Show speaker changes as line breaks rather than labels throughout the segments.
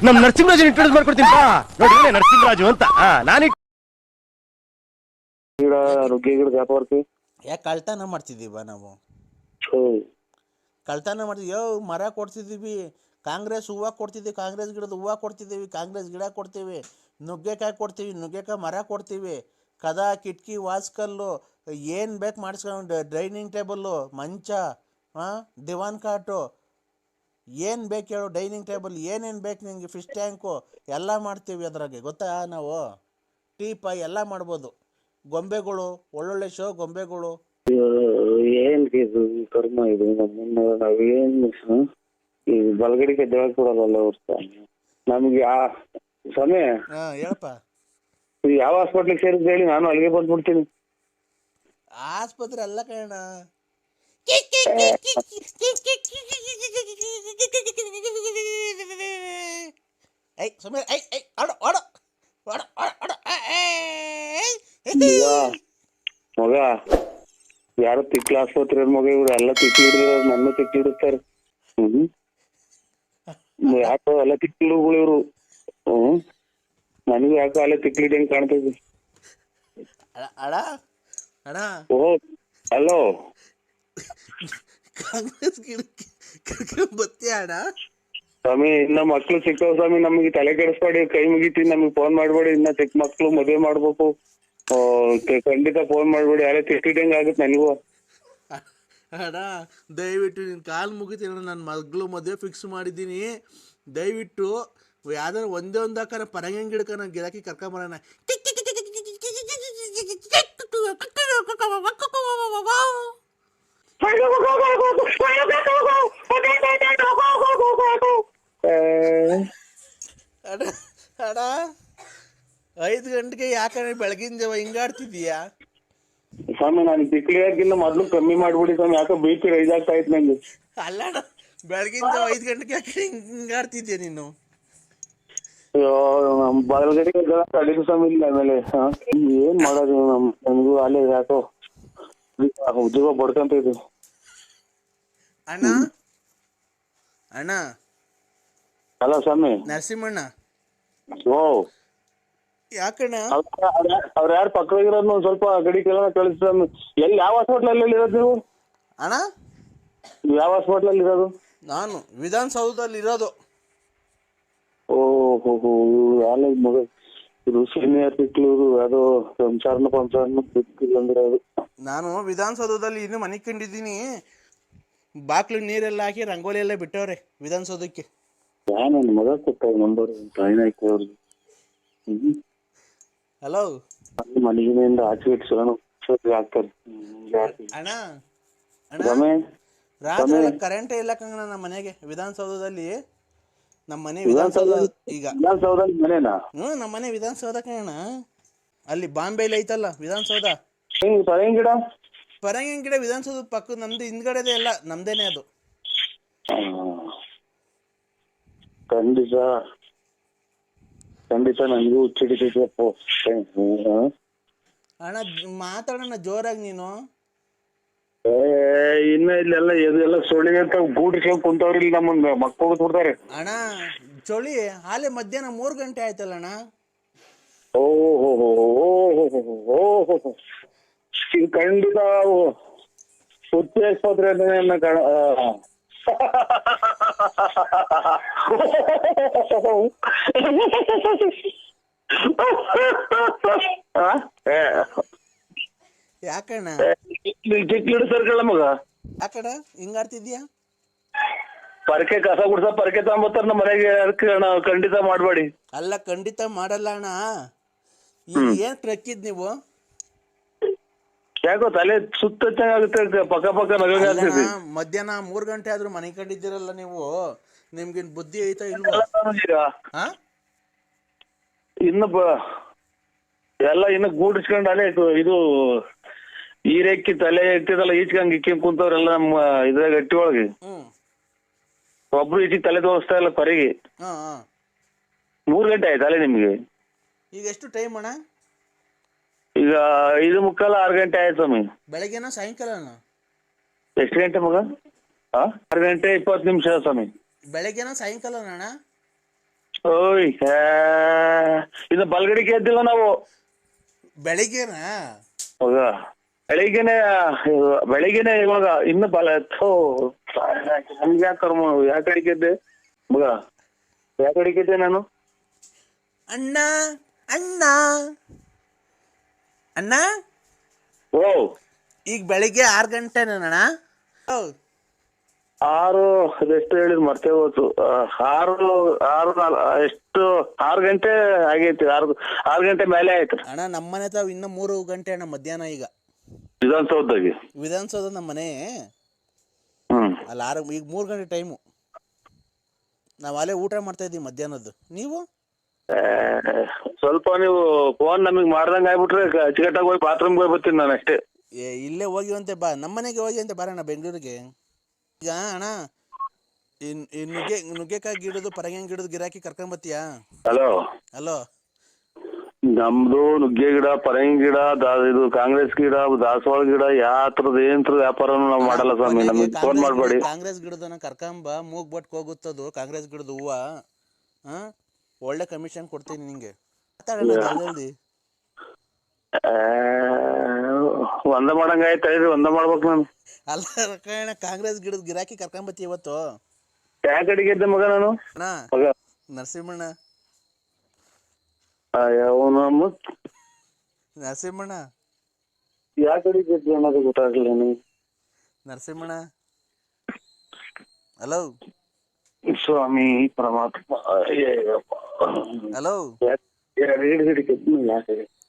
ನಮ್ ನರಸಿಂಹರಾಜ್ ಇಂಟ್ರೊಡ್ಯೂಸ್ ಮಾಡ್ಕೊಡ್ತೀನಿ ಬಾ ನೋಡಿ ನರಸಿಂಹರಾಜು ಅಂತ ನಾನು
ನುಗ್ಗೆ ಗಿಡ ವ್ಯಾಪಾರಕ್ಕೆ
ಯಾಕೆ ಕಳ್ತನ ಮಾಡ್ತಿದ್ದೀವ ನಾವು ಕಳ್ತನ ಮಾಡ್ತೀವಿ ಮರ ಕೊಡ್ತಿದ್ದೀವಿ ಕಾಂಗ್ರೆಸ್ ಹೂವು ಕೊಡ್ತಿದ್ದೀವಿ ಕಾಂಗ್ರೆಸ್ ಗಿಡದ ಹೂವು ಕೊಡ್ತಿದ್ದೀವಿ ಕಾಂಗ್ರೆಸ್ ಗಿಡ ಕೊಡ್ತೀವಿ ನುಗ್ಗೆಕಾಯಿ ಕೊಡ್ತೀವಿ ನುಗ್ಗೆಕಾಯಿ ಮರ ಕೊಡ್ತೀವಿ ಕದ ಕಿಟಕಿ ವಾಸ್ಕಲ್ಲು ಏನು ಬೇಕು ಮಾಡಿಸ್ಕೊಂಡು ಡೈನಿಂಗ್ ಟೇಬಲ್ಲು ಮಂಚ ದಿವಾನ್ ಕಾಟು ಏನು ಬೇಕು ಹೇಳು ಡೈನಿಂಗ್ ಟೇಬಲ್ ಏನೇನು ಬೇಕು ನಿನಗೆ ಫಿಶ್ ಟ್ಯಾಂಕು ಎಲ್ಲ ಮಾಡ್ತೀವಿ ಅದ್ರಾಗೆ ಗೊತ್ತಾ ನಾವು ಟೀಪ ಎಲ್ಲ ಮಾಡ್ಬೋದು ಗೊಂಬೆಗಳು ಒಳ್ಳೊಳ್ಳೆ ಶೋ ಗೊಂಬೆಗಳು
ಏನ್ ಇದು ಕರ್ಮ ಇದು ನಮ್ಮನ್ನ ನಾವೇನು ಈ ಬಲಗಡಿಗೆ ದೇವ ಕೊಡಲ್ಲ ಅವ್ರ ನಮ್ಗೆ ಆ ಸಮಯ
ಹೇಳಪ್ಪ
ಯಾವ ಹಾಸ್ಪಿಟ್ಲಿಗೆ ಸೇರಿದ್ ಹೇಳಿ ನಾನು ಅಲ್ಲಿಗೆ ಬಂದ್ಬಿಡ್ತೀನಿ
ಆಸ್ಪತ್ರೆ ಅಲ್ಲ ಕಣ ಐ ಸುಮ್ಮನೆ ಐ ಐ ಆಡ ಆಡ ಆಡ ಆಡ
ಮಗ ಯಾರು ತಿಕ್ಲ ಆಸ್ಪತ್ರೆ ಮಗ ಇವ್ರು ಎಲ್ಲ ತಿಕ್ಲಿ ಹಿಡಿದ್ರು ನನ್ನ ತಿಕ್ಲಿ ಹಿಡಿಸ್ತಾರೆ ಯಾಕೋ ಎಲ್ಲ ತಿಕ್ಲಿಗಳು ಇವ್ರು ನನಗೂ ಯಾಕೋ ಅಲ್ಲೇ ತಿಕ್ಲಿ ಹಿಡಿಯಂಗ್ ಕಾಣ್ತೈತಿ
ಅಡ ಅಡ
ಓ ಹಲೋ
ಕಾಂಗ್ರೆಸ್ ಗಿಡಕ್ಕೆ ಬತ್ತಿ ಅಡ
ಸ್ವಾಮಿ ಇನ್ನ ಮಕ್ಳು ಸಿಕ್ಕವ್ ಸ್ವಾಮಿ ನಮ್ಗೆ ತಲೆ ಕೆಡಿಸ್ಬೇಡಿ ಕೈ ಮುಗಿತೀನಿ ನಮ್ಗೆ ಫೋನ್ ಮಾಡ್ಬೇಡಿ ಇನ್ನ ಚಿಕ್ಕ ಮಕ್ಳು ಮದುವೆ ಮಾಡ್ಬೇಕು ಖಂಡಿತ ಫೋನ್ ಮಾಡ್ಬೇಡಿ ಯಾರೇ ತಿಕ್ಕಿದಂಗ ಆಗುತ್ತೆ ನನಗೂ
ಅಡ ದಯವಿಟ್ಟು ನಿನ್ನ ಕಾಲು ಮುಗಿತೀನಿ ನನ್ನ ಮಗಳು ಮದುವೆ ಫಿಕ್ಸ್ ಮಾಡಿದ್ದೀನಿ ದಯವಿಟ್ಟು ಯಾವ್ದಾರು ಒಂದೇ ಒಂದು ಹಾಕಾರ ಪರಂಗಿ ಗಿಡಕ್ಕ ನಾನು ಗಿರಾಕಿ ಕರ್ಕೊಂಬರೋಣ ಅಡ ಅಡ 5 ಗಂಟೆಗೆ ಯಾಕಂದ್ರೆ ಬೆಳಗಿನ ಜಾವ ಹಿಂಗಾಡ್ತಿದೀಯಾ
ಸ್ವಾಮಿ ನಾನು ತಿಕ್ಲಿ ಹಾಕಿಲ್ಲ ಮೊದ್ಲು ಕಮ್ಮಿ ಮಾಡ್ಬಿಡಿ ಸ್ವಾಮಿ ಯಾಕೆ BP ರೈಸ್ ಆಗ್ತಾ ಇತ್ತು ನಂಗೆ
ಅಲ್ಲ ಬೆಳಗಿನ ಜಾವ 5 ಗಂಟೆಗೆ ಯಾಕೆ ಹಿಂಗಾಡ್ತಿದ್ಯಾ ನೀನು
ಅಯ್ಯೋ ನಮ್ ಬಲಗಡೆಗೆ ತಡೀತು ಸ್ವಾಮಿ ಇಲ್ಲ ಆಮೇಲೆ ಏನ್ ಮಾಡೋದು ನಮ್ಗೂ ಅಲ್ಲೇ ಯಾಕೋ ಉದ್ಯೋಗ ಬಡ್ಕಂತ ಇದು
ಅಣ್ಣ ಅಣ್ಣ
ಅಲ್ಲ ಸ್ವಾಮಿ
ನರಸಿಂಹಣ್ಣ
ಓ
ಯಾಕಣ್ಣ
ಅವ್ರ ಯಾರು ಪಕ್ಕದಾಗಿರೋದು ಒಂದ್ ಸ್ವಲ್ಪ ಗಡಿ ಕೆಲ ಕಳಿಸ್ತ ಎಲ್ಲಿ ಯಾವ ಹಾಸ್ಪಿಟ್ಲಲ್ಲಿ ಇರೋದು ನೀವು
ಅಣ್ಣ
ಯಾವ ಹಾಸ್ಪಿಟ್ಲಲ್ಲಿ ಇರೋದು
ನಾನು ವಿಧಾನಸೌಧದಲ್ಲಿ ಇರೋದು
ಓಹೋ ಯಾಲ ಮಗ ಇದು ಸೀನಿಯರ್ ಸಿಕ್ಲೂರು ಅದು ಸಂಸಾರನ ಸಿಕ್ಕಿಲ್ಲ ಅದು
ನಾನು ವಿಧಾನಸೌಧದಲ್ಲಿ ಇನ್ನು ಮನೆ ಕಂಡಿದ್ದೀನಿ ಬಾಕ್ಲು ನೀರೆಲ್ಲ ಹಾಕಿ ರಂಗೋಲಿ ಎಲ್ಲ ಬಿಟ್ಟವ್ರೆ ವಿಧಾನಸೌಧಕ್ಕೆ
ನನ್ನ ಮಗ ಕೊಟ್ಟ ನಂಬರ್ ಟ್ರೈನ್ ಹಾಕಿ ಅವ್ರಿಗೆ
ಹಲೋ
ಮನೆಗಿನಿಂದ ಆಚೆ ಇಟ್ಸೋಣ ಆಗ್ತಾರೆ
ಅಣ್ಣ ಅಣ್ಣ ರಾತ್ರಿ ಕರೆಂಟೇ ಇಲ್ಲ ಕಂಗಣ ನಮ್ಮ ಮನೆಗೆ ವಿಧಾನಸೌಧದಲ್ಲಿ ನಮ್ಮ ಮನೆ ವಿಧಾನಸೌಧ ಈಗ
ವಿಧಾನಸೌಧದಲ್ಲಿ ಮನೆನಾ
ನಮ್ಮ ಮನೆ ವಿಧಾನಸೌಧ ಕಣ ಅಲ್ಲಿ ಬಾಂಬೆಲಿ ಐತಲ್ಲ ವಿಧಾನಸೌಧ
ಗಿಡ
ಪರಂಗಿ ಗಿಡ ವಿಧಾನಸೌಧ ಪಕ್ಕ ನಮ್ದು ಹಿಂದ್ಗಡೆದೆ ಎಲ್ಲ ನಮ್ದೇನೆ ಅದು
ಖಂಡಿತ ಖಂಡಿತ ನನಗೂ ಹುಚ್ಚಿಡಿತೈತಪ್ಪ
ಅಣ್ಣ ಮಾತಾಡೋಣ ಜೋರಾಗಿ ನೀನು
ಇನ್ನ ಇಲ್ಲೆಲ್ಲ ಇದೆಲ್ಲ ಸೊಳ್ಳಿಗೆ ಅಂತ ಗೂಡಿಸ್ಕೊಂಡ್ ಕುಂತವ್ರಿ ಇಲ್ಲಿ ನಮ್ಮನ್ನ ಮಕ್ಕಳು ಬಿಡ್ತಾರೆ
ಅಣ್ಣ ಚಳಿ ಹಾಲೆ ಮಧ್ಯಾಹ್ನ 3 ಗಂಟೆ ಆಯ್ತಲ್ಲ ಅಣ್ಣ
ಓಹೋ ಇದು ಖಂಡಿತ ಹುಚ್ಚಿ ಆಸ್ಪತ್ರೆ
ಯಾಕಣ್ಣ
ಚಿಕ್ಕ ಸರ್ಕಳ ಮಗ
ಯಾಕಣ್ಣ ಹಿಂಗಾಡ್ತಿದ್ಯಾ
ಪರಕೆ ಕಸ ಗುಡ್ಸ ಪರಕೆ ತಗೊಂಬತ್ತಾರ ನಮ್ಮ ಮನೆಗೆ ಅದಕ್ಕೆ ಅಣ್ಣ ಖಂಡಿತ ಮಾಡ್ಬೇಡಿ
ಅಲ್ಲ ಖಂಡಿತ ಮಾಡಲ್ಲ ಅಣ್ಣ ಏನ್ ಟ್ರಕ್ಕಿದ್ ನೀವು
ಯಾಕೋ ತಲೆ ಸುತ್ತ ಆಗುತ್ತೆ ಪಕ್ಕ ನಗಾಗ್ತದೆ
ಮಧ್ಯಾಹ್ನ 3 ಗಂಟೆ ಆದ್ರೂ ಮನೆ ಕಂಡಿದ್ದೀರಲ್ಲ ನೀವು ನಿಮ್ಗೇನ್ ಬುದ್ಧಿ ಐತಾ ಇಲ್ವಾ
ಇನ್ನು ಎಲ್ಲ ಇನ್ನು ಗೂಡಿಸ್ಕೊಂಡು ಅಲ್ಲೇ ಇದು ಈರೆಕ್ಕಿ ತಲೆ ಎತ್ತಿದಲ್ಲ ಈಚ್ಕಂಗ್ ಇಕ್ಕಿಂಗ್ ಕುಂತವ್ರೆಲ್ಲ ನಮ್ಮ ಇದ್ರಾಗ ಗಟ್ಟಿ ಒಳಗೆ ಒಬ್ರು ಈಚಿಗೆ ತಲೆ ತೋರಿಸ್ತಾ ಇಲ್ಲ ಕೊರೆಗೆ 3 ಗಂಟೆ ಆಯ್ತಲ್ಲ ನಿಮ್ಗೆ
ಈಗ ಎಷ್ಟು ಟೈಮ್ ಅಣ್ಣ
ಈಗ 5:45 6 ಗಂಟೆ ಆಯ್ತು ಸ್ವಾಮಿ
ಬೆಳಗ್ಗೆನ ಸಾಯಂಕಾಲನ
ಎಷ್ಟು ಗಂಟೆ ಮಗ 6 ಗಂಟೆ 20 ನಿಮಿಷ ಸ್ವಾಮಿ
ಬೆಳಗ್ಗೆನ ಸಾಯಂಕಾಲನ ಅಣ್ಣ
ಓಯ್ ಇನ್ನು ಬಲ್ಗಡಿಗೆ ಎದ್ದಿಲ್ಲ ನಾವು.
ಬೆಳಿಗ್ಗೆನಾ?
ಮಗ ಬೆಳಿಗ್ಗೆನೆ ಇವಾಗ ಇನ್ನು ನಮ್ಗೆ ಯಾಕೆ ಕರ್ಮ, ಯಾಕೆ ಅಡಿಕೆದ್ದೆ ಮಗ, ಯಾಕೆ ಅಡಿಕೆದ್ದೆ ನಾನು?
ಅಣ್ಣ ಅಣ್ಣ ಅಣ್ಣ,
ಓ
ಈಗ ಬೆಳಿಗ್ಗೆ 6 ಗಂಟೆನಣ್ಣ?
6 ಅದೆಷ್ಟು ಹೇಳಿದ್ ಮರ್ತೇ ಹೋಯ್ತು. 6 ಗಂಟೆ ಆಗೈತಿ. 6 ಗಂಟೆ ಮೇಲೆ ಆಯ್ತು
ಅಣ್ಣ. ನಮ್ಮನೆ ತಾವು ಇನ್ನು 3 ಗಂಟೆ ಅಣ್ಣ, ಮಧ್ಯಾಹ್ನ. ಈಗ ವಿಧಾನಸೌಧ ನಮ್ಮ ಮನೆ ಅಲ್ಲ. ಈಗ 3 ಗಂಟೆ ಟೈಮು. ನಾವು ಅಲ್ಲೇ ಊಟ ಮಾಡ್ತಾ ಇದ್ದೀವಿ ಮಧ್ಯಾಹ್ನದ್ದು. ನೀವು
ಸ್ವಲ್ಪ ನೀವು ಫೋನ್ ನಮಗ್ ಮಾಡ್ದಂಗ ಆಗ್ಬಿಟ್ರೆ ಅಚ್ಚುಕಟ್ಟಾಗಿ ಹೋಗಿ ಬಾತ್ರೂಮ್ಗೆ ಹೋಗಿ ಬರ್ತೀನಿ ನಾನು ಅಷ್ಟೇ.
ಇಲ್ಲೇ ಹೋಗಿವಂತೆ ಬಾ, ನಮ್ಮನೆಗೆ ಹೋಗಿ ಅಂತ ಬಾರಣ್ಣ ಬೆಂಗಳೂರಿಗೆ. ಈಗ ಅಣ್ಣ ಈ ನುಗ್ಗೆಕಾಯಿ ಗಿಡದು ಪರಂಗಿ ಗಿಡದ ಗಿರಾಕಿ ಕರ್ಕೊಂಬತ್ತೀಯಾ? ಹಲೋ,
ನಮ್ದು ನುಗ್ಗೆ ಗಿಡ, ಪರಂಗಿ ಗಿಡ, ಇದು ಕಾಂಗ್ರೆಸ್ ಗಿಡ, ದಾಸವಾಳ ಗಿಡ, ಯಾತ್ರದ ಏನ್ರ ವ್ಯಾಪಾರನು ನಾವು ಮಾಡಲ್ಲ ಸ್ವಾಮಿ. ನಮಗೆ ಫೋನ್ ಮಾಡ್ಬೇಡಿ.
ಕಾಂಗ್ರೆಸ್ ಗಿಡದನ್ನ ಕರ್ಕೊಂಬ, ಮೂಗ್ ಬಟ್ ಹೋಗುತ್ತದು ಕಾಂಗ್ರೆಸ್ ಗಿಡದ ಹೂವ. ಒಳ್ಳೆ ಕಮಿಷನ್ ಕೊಡ್ತೀನಿ ನಿಂಗೆ. ಜಲ್ದಿ
ಒಂದ ಮಾಡಂಗ ಆಯ್ತು, ಒಂದ ಮಾಡ್ಬೇಕು ನಾನು.
ಅಲ್ಲ ಕಾಂಗ್ರೆಸ್ ಗಿಡದ ಗಿರಾಕಿ ಕರ್ಕೊಂಬತ್ತಿ ಇವತ್ತು.
ಯಾಕೆ ಅಡಿಗೆ ಮಗ ನಾನು?
ನರಸಿಂಹಣ್ಣ ನರಸಿಂಹಣ್ಣ
ಯಾಕೆ ಅಡಿಗೆ ಅನ್ನೋದು ಗೊತ್ತಾಗ್ಲಿಲ್ಲ ನನಗೆ.
ನರಸಿಂಹಣ್ಣ ಹಲೋ.
ಸ್ವಾಮಿ ಪರಮಾತ್ಮ.
ಹಲೋ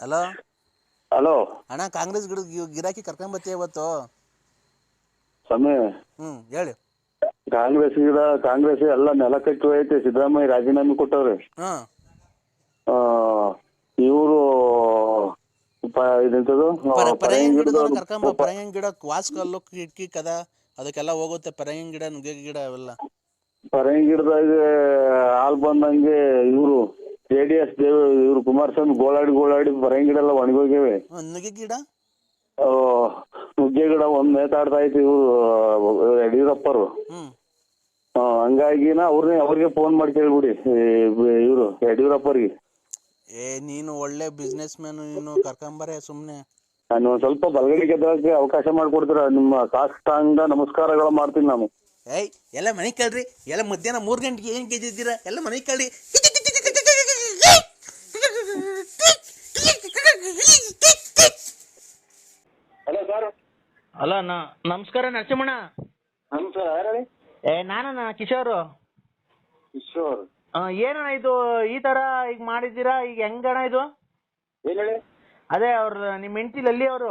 ಹಲೋ
ಹಲೋ
ಅಣ್ಣ, ಕಾಂಗ್ರೆಸ್ ಗಿಡದ ಗಿರಾಕಿ ಕರ್ಕೊಂಬತ್ತಿ ಇವತ್ತು.
ಸ್ವಾಮಿ
ಹೇಳಿ.
ಕಾಂಗ್ರೆಸ್ ಎಲ್ಲ ನೆಲ ಕಟ್ಟಿ ಐತೆ. ಸಿದ್ದರಾಮಯ್ಯ ರಾಜೀನಾಮೆ ಕೊಟ್ಟವ್ರೆ. ಇವರು
ಪರಂಗಿ ಗಿಡ ವಾಸ್ಕಲ್ಲು ಕಿಟಕಿ ಕದ ಅದಕ್ಕೆಲ್ಲ ಹೋಗುತ್ತೆ. ಪರಂಗಿ ಗಿಡ, ನುಗ್ಗೆ ಗಿಡ ಅವೆಲ್ಲ.
ಪರಂಗಿ ಗಿಡದಾಗ ಹಾಲ್ ಬಂದಂಗೆ ಇವರು JDS ಇವ್ರು ಕುಮಾರಸ್ವಾಮಿ ಗೋಳಾಡಿ ಪರಂಗಿ ಗಿಡ ಎಲ್ಲ ಒಣಗೋಗಿವೆ.
ನುಗ್ಗೆ ಗಿಡ
ಒಂದ್ ನೇತಾಡ್ತಾ ಐತಿ ಇವ್ರು ಯಡಿಯೂರಪ್ಪರು. ಹಂಗಾಗಿನ ಅವ್ರಿಗೆ ಫೋನ್ ಮಾಡಿ ಕೇಳ್ಬಿಡಿ ಇವ್ರು ಯಡಿಯೂರಪ್ಪರಿಗೆ.
ನೀನು ಒಳ್ಳೆ ಬಿಸ್ನೆಸ್ ಮ್ಯಾನ್, ನೀನು ಕರ್ಕೊಂಬರೇ ಸುಮ್ನೆ.
ನಾನು ಒಂದ್ ಸ್ವಲ್ಪ ಬಲಗಡೆ ಗೆದ್ದಕ್ಕೆ ಅವಕಾಶ ಮಾಡ್ಕೊಡ್ತೀರ? ನಿಮ್ಮ ಸಾಷ್ಟಾಂಗ ನಮಸ್ಕಾರಗಳು ಮಾಡ್ತೀನಿ ನಾನು.
ಎಲ್ಲ ಮನೆ ಕೇಳ್ರಿ. ಎಲ್ಲ ಮಧ್ಯಾಹ್ನ 3 ಗಂಟೆಗೆ ಏನ್ ಗೆದ್ದಿದ್ದೀರಾ? ಎಲ್ಲ ಮನೆ ಕೇಳ್ರಿ.
Hello sir.
ಹಲೋ ನಮಸ್ಕಾರ ನರಸಿಂಹಣ್ಣ.
ನಮಸ್ಕಾರ.
ನಾನಣ್ಣ ಕಿಶೋರ್.
ಕಿಶೋರ್
ಏನಣ್ಣ ಇದು ಈ ತರ ಈಗ ಮಾಡಿದ್ದೀರಾ? ಈಗ ಹೆಂಗಣ್ಣ ಇದು?
ಏನ್ ಹೇಳಿ?
ಅದೇ ಅವ್ರ ನಿಮ್ಮ ಹೆಂಡತಿ ಲಲ್ಲಿ ಅವರು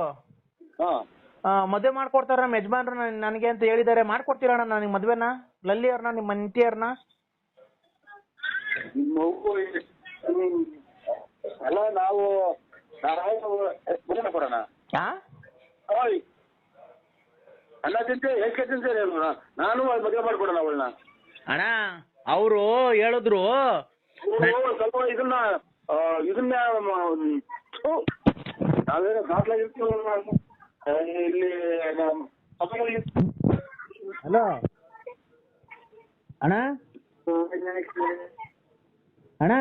ಮದುವೆ ಮಾಡ್ಕೊಡ್ತಾರ ನಮ್ಮ ಯಜಮಾನ್ರು ನನಗೆ ಅಂತ ಹೇಳಿದ್ದಾರೆ. ಮಾಡ್ಕೊಡ್ತೀರಣ್ಣ ನನಗೆ ಮದ್ವೆನ? ಲಲ್ಲಿ ಅವ್ರನ್ನ, ನಿಮ್ಮ ಹೆಂಡತಿ ಅವ್ರನ್ನ?
ಅಲ್ಲ ನಾವು ಕೊಡೋಣ. ಅಲ್ಲ ತಿಂತೇವೆ ನಾನು ಮದುವೆ ಮಾಡ್ಕೊಡೋಣ ಅವಳನ್ನ.
ಅಣ್ಣ ಅವರು ಹೇಳಿದ್ರು
ಸ್ವಲ್ಪ ಇದನ್ನ ನಾವೇನೋ ದಾಖಲಾಗಿರ್ತೀವಿ ಇಲ್ಲಿ.
ಹಲೋ ಅಣ್ಣ. ಅಣ್ಣ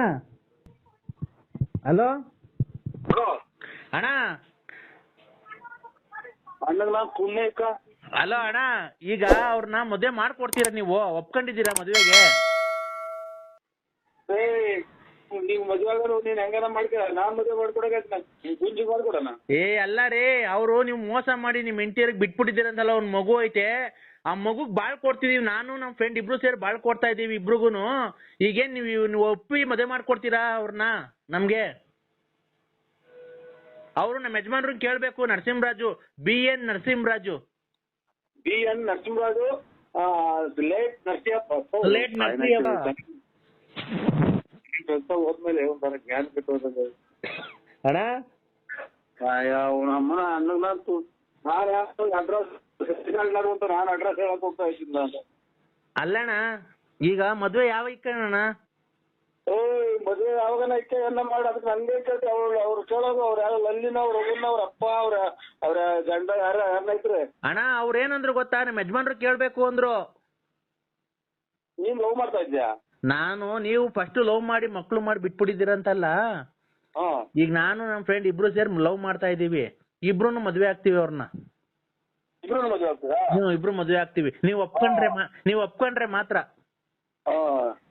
ಹಲೋ ಅಣ್ಣ. ಹಲೋ ಅಣ್ಣ, ಈಗ ಅವ್ರನ್ನ ಮದುವೆ ಮಾಡ್ಕೊಡ್ತೀರಾ? ನೀವು ಒಪ್ಕೊಂಡಿದ್ದೀರಾ ಮದುವೆಗೆ?
ನೀವು ಮದುವೆ ನೀನ್ ಹೆಂಗಾರ ಮಾಡ್ತೀರ, ನಾನ್ ಮದುವೆ ಮಾಡ್ಕೊಡೋಣ.
ಅಲ್ಲ ರೀ, ಅವರು ನೀವು ಮೋಸ ಮಾಡಿ ನಿಮ್ ಹೆಂಡತಿಯರಿಗೆ ಬಿಟ್ಬಿಟ್ಟಿದ್ದೀರಂತಲ್ಲ. ಒಂದ್ ಮಗು ಐತೆ, ಆ ಮಗುಗ್ ಬಾಳ್ ಕೊಡ್ತಿದೀವಿ. ನಾನು ನಮ್ ಫ್ರೆಂಡ್ ಇಬ್ರು ಸೇರಿ ಬಾಳ್ ಕೊಡ್ತಾ ಇದೀವಿ ಇಬ್ರಿಗೂನು. ಈಗೇನ್ ನೀವು ಒಪ್ಪಿ ಮದುವೆ ಮಾಡ್ಕೊಡ್ತೀರಾ ಅವ್ರನ್ನ ನಮ್ಗೆ? ಅವರು ನಮ್ಮ ಯಜಮಾನ್ರನ್ನ ಕೇಳ್ಬೇಕು. ನರಸಿಂಹರಾಜು, BN ನರಸಿಂಹರಾಜು.
ಲೇಟ್
ನರಸಿಂಹಪ್ಪ
ಕೆಲಸ ಹೋದ್ಮೇಲೆ ಒಂಥರ ಜ್ಞಾನ ಕೆಟ್ಟೋದಂಗೆ
ಅಣ್ಣ.
ನಮ್ಮನ ಅನ್ನಂತೂ ನಾನು ಅಡ್ರೆಸ್ ಹೇಳಕ್ ಹೋಗ್ತಾ ಇದ್ದಿಲ್ಲ.
ಅಲ್ಲಣ್ಣ, ಈಗ ಮದ್ವೆ ಯಾವ ಇಕ್ಕಣ್ಣ?
ಮದುವೆ ಯಾವಾಗನ ಇಕ್ಕೆ ಎಲ್ಲ ಮಾಡಿ ಅದಕ್ಕೆ ನನ್ಗೆ ಕೇಳ್ತಿ. ಅವ್ರು ಕೇಳೋದು ಅವ್ರು ಯಾರು ಲಲ್ಲಿನ ಅವ್ರ ಅವ್ರ ಅಪ್ಪ ಅವ್ರ ಗಂಡ ಯಾರನ್ನ ಐತ್ರಿ.
ಅಣ್ಣ ಅವ್ರ ಏನಂದ್ರು ಗೊತ್ತಾ? ನಮ್ಮ ಯಜಮಾನ್ರು ಕೇಳ್ಬೇಕು ಅಂದ್ರು.
ನೀನ್ ಲವ್ ಮಾಡ್ತಾ ಇದ್ಯಾ?
ನೀವು ಫಸ್ಟ್ ಲವ್ ಮಾಡಿ ಮಕ್ಳು ಮಾಡಿ ಬಿಟ್ಬಿಟ್ಟಿದ್ದೀರಂತಲ್ಲ,
ಹಾ
ಈಗ ನಾನು ನಮ್ಮ ಫ್ರೆಂಡ್ ಇಬ್ರು ಸೇರಿ ಲವ್ ಮಾಡ್ತಾ ಇದೀವಿ, ಇಬ್ರು ಮದ್ವೆ ಆಗ್ತೀವಿ ಅವ್ರನ್ನ.
ಇಬ್ರು ಮದುವೆ ಆಗ್ತೀರಾ?
ಇಬ್ರು ಮದ್ವೆ ಆಗ್ತೀವಿ, ನೀವು ಒಪ್ಕೊಂಡ್ರೆ ಮಾತ್ರ.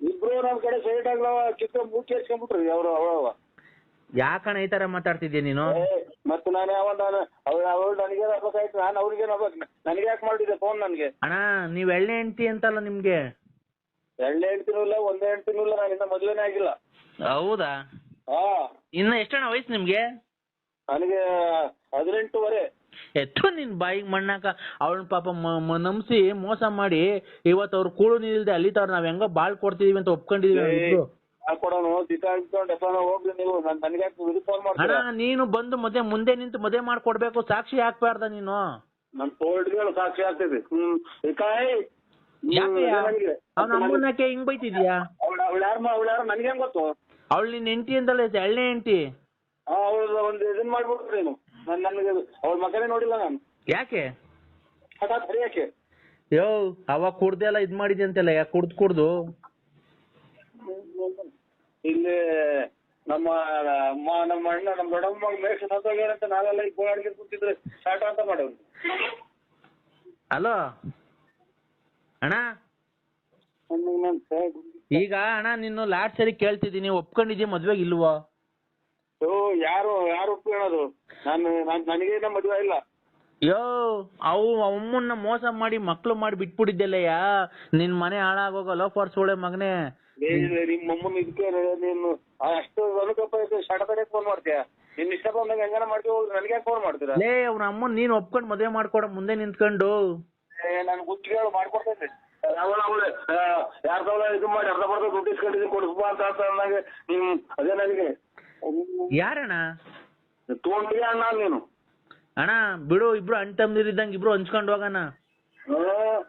ಇಬ್ರು ನಮ್ ಕಡೆ ಸೈಡ್ ಆಗ್ಲವ ಕಿತ್ತ ಮೂಕಿ ಹಚ್ಕೊಂಡ್ಬಿಟ್ರಿ ಅವ್ರು ಅವಳವ.
ಯಾಕಣ ಈ ತರ ಮಾತಾಡ್ತಿದ್ಯಾ ನೀನು?
ಮತ್ತೆ ನಾನು ಅವಳು ನನಗೆ ಆಗ್ಬೇಕಾಯ್ತು, ನಾನು ಅವ್ರಿಗೆ ನನಗೆ ಯಾಕೆ ಮಾಡಿದ್ದೆ ಫೋನ್ ನನ್ಗೆ?
ಅಣ್ಣ ನೀವ್ ಎಳ್ಳೆ ಹೆಂಡ್ತಿ ಅಂತಲ್ಲ ನಿಮ್ಗೆ?
2 ಹೆಣ್ತಿನೂ ಇಲ್ಲ 1 ಹೆಣ್ತಿನೂ ಇಲ್ಲ, ನಾನು ಇನ್ನ ಮದ್ವೆನೇ ಆಗಿಲ್ಲ.
ಹೌದಾ?
ಹಾ
ಇನ್ನ ಎಷ್ಟಣ್ಣ ವಯಸ್ಸು ನಿಮ್ಗೆ?
ನನಗೆ 18
ಎತ್ತು ನಿನ್ ಬಾಯಿಗೆ ಮಣ್ಣಾಕ. ಅವಳನ್ನ ಪಾಪ ನಂಬಿಸಿ ಮೋಸ ಮಾಡಿ ಇವತ್ತು ಅವ್ರು ಕೂಳು ನಿಲ್ದೆ ಅಲ್ಲಿತಾವ್ರ, ನಾವ್ ಹೆಂಗೋ ಬಾಳ್ ಕೊಡ್ತಿದೀವಿ ಅಂತ ಒಪ್ಕೊಂಡಿದೀವಿ.
ಹಾಕೊಡೋನು ದಿಕ್ಕ ಇಟ್ಕೊಂಡು ಹೋಗ್ಲಿ ನೀವು, ನನಗೆ ಫೋನ್
ಅಣ್ಣ
ಮಾಡ್ತೀರಾ?
ನೀನು ಬಂದು ಮುಂದೆ ನಿಂತು ಮದುವೆ ಮಾಡ್ಕೊಡ್ಬೇಕು, ಸಾಕ್ಷಿ ಹಾಕ್ಬಾರ್ದ ನೀನು?
ನನ್ ತೋಳ್ಗಳು ಸಾಕ್ಷಿ ಆಗ್ತೈತಿ.
ಅವ್ನ ಅಮ್ಮನಕ್ಕೆ ಹಿಂಗ್ ಬೈತಿದ್ಯಾ?
ಅವಳು ಯಾರು ನನಗೆ ಹೆಂಗ್ ಗೊತ್ತು?
ಅವಳು ನಿನ್ ಹೆಂಡತಿ ಅಂತಲ್ಲ, ಎಳ್ಳೆ ಹೆಂಡತಿ.
ಅವಳು ಒಂದು ಇದನ್ ಮಾಡ್ಬಿಟ್ರಿ ನೀನು. ನನಗೆ ಅವಳ ಮಗನೇ ನೋಡಿಲ್ಲ ನಾನು.
ಯಾಕೆ?
ಹಠಾತ್ ಸರಿಯಾಕೆ
ಯೋ ಅವಾಗ ಕುಡ್ದೆ ಎಲ್ಲ ಇದ್ ಮಾಡಿದ್ಯ ಅಂತೆಲ್ಲ, ಯಾಕೆ ಕುಡ್ದು
ಇಲ್ಲಿ ನಮ್ಮ ಅಣ್ಣ ನಮ್ಮ ದೊಡ್ಡಮ್ಮ ಮೇಷ ಸತ್ತೋಗ್ಯಾರಂತ ನಾವೆಲ್ಲ ಈಗ ಗೋಳಾಡಿಗೆ ಕೂತಿದ್ರೆ ಸ್ಟಾರ್ಟ್ ಅಂತ ಮಾಡೋದು.
ಹಲೋ ಅಣ್ಣ, ಈಗ ಅಣ್ಣ ನಿನ್ನ ಲಾಸ್ಟ್ ಸರಿ ಕೇಳ್ತಿದ್ದೀನಿ, ಒಪ್ಕೊಂಡಿದ್ಯ ಮದ್ವೆಗೆ ಇಲ್ವೋ?
ಯಾರು ಒಪ್ಕೊಳ್ಳೋದು? ನನಗೇನ ಮದುವೆ ಇಲ್ಲ.
ಯೋ ಅಮ್ಮನ್ನ ಮೋಸ ಮಾಡಿ ಮಕ್ಳು ಮಾಡಿ ಬಿಟ್ಬಿಟ್ಟಿದ್ದೆಲ್ಲಯ್ಯ, ನಿನ್ ಮನೆ ಹಾಳಾಗೋಗ ಲೋಫರ್ ಸೋಳೆ ಮಗನೇ.
ನಿಮ್ಮ ಅಮ್ಮನ ಇದಕ್ಕೆ ನೀನು ಅಷ್ಟು ಅನುಕಂಪ ಶಾರ್ಟ್ ಕಡೆ ಫೋನ್ ಮಾಡ್ತೀಯ? ನಿನ್ ಇಷ್ಟ ಬಂದಾಗ ಹೆಂಗಾನ ಮಾಡ್ತೀವಿ, ನನಗೆ ಫೋನ್ ಮಾಡ್ತೀರಾ?
ಲೇ ಅವ್ನ ಅಮ್ಮನ್ ನೀನ್ ಒಪ್ಕೊಂಡ್ ಮದ್ವೆ ಮಾಡ್ಕೊಡ ಮುಂದೆ ನಿಂತ್ಕೊಂಡು.
ನನ್ ಗುತ್ತಿಗೆ ಮಾಡ್ಕೊಡ್ತೈತೆ. ಅವಳು 2000 ಇದು ಮಾಡಿ ಅರ್ಧ ಬರ್ಧ ದುಡ್ಡು ಇಸ್ಕೊಂಡಿದ್ದೀನಿ ಕೊಡಿಸ್ಬಾ ಅಂತ ಅಂದಾಗ ನಿಮ್ ಅದೇ ನನಗೆ
ಯಾರಣ್ಣ
ತಗೊಂಡಿಗೆ ಅಣ್ಣ ನೀನು?
ಅಣ್ಣ ಬಿಡು, ಇಬ್ರು ಅಣ್ಣ ತಮ್ಮದಿರಿದ್ದಂಗೆ ಇಬ್ರು ಹಂಚ್ಕೊಂಡು ಹೋಗೋಣ.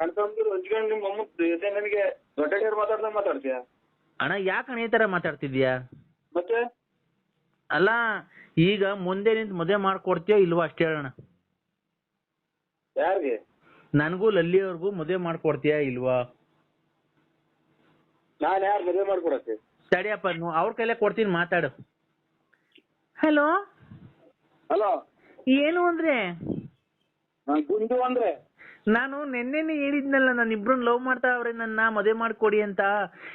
ಅಣ್ಣ ತಮ್ಮದಿರು ಹಂಚ್ಕೊಂಡು ನಿಮ್ಮ ಅಮ್ಮ ನನಗೆ ದೊಡ್ಡ ಮಾತಾಡ್ತೀಯ?
ಅಣ್ಣ ಯಾಕಣ್ಣ ಈ ತರ ಮಾತಾಡ್ತಿದ್ಯಾ?
ಮತ್ತೆ
ಅಲ್ಲ ಈಗ ಮುಂದೆ ನಿಂತು ಮದುವೆ ಮಾಡ್ಕೊಡ್ತೀಯೋ ಇಲ್ವೋ ಅಷ್ಟೇ ಹೇಳೋಣ.
ಯಾರಿಗೆ?
ನನಗೂ ಲಲ್ಲಿಯವ್ರಿಗೂ ಮದುವೆ ಮಾಡ್ಕೊಡ್ತೀಯಾ ಇಲ್ವಾ?
ನಾನು ಯಾರು ಮದುವೆ ಮಾಡ್ಕೊಡಕ್ಕೆ?
ತಡಿಯಪ್ಪ, ಅವ್ರ ಕೈಲೇ ಕೊಡ್ತೀನಿ, ಮಾತಾಡು. ಹಲೋ
ಹಲೋ,
ಏನು ಅಂದ್ರೆ?
ಗುಂಡು ಅಂದ್ರೆ
ನಾನು ನೆನ್ನೆನೆ ಹೇಳಿದ್ನಲ್ಲ, ನಾನು ಇಬ್ರನ್ನ ಲವ್ ಮಾಡ್ತಾ ಅವ್ರೆ, ನನ್ನ ಮದುವೆ ಮಾಡ್ಕೊಡಿ ಅಂತ.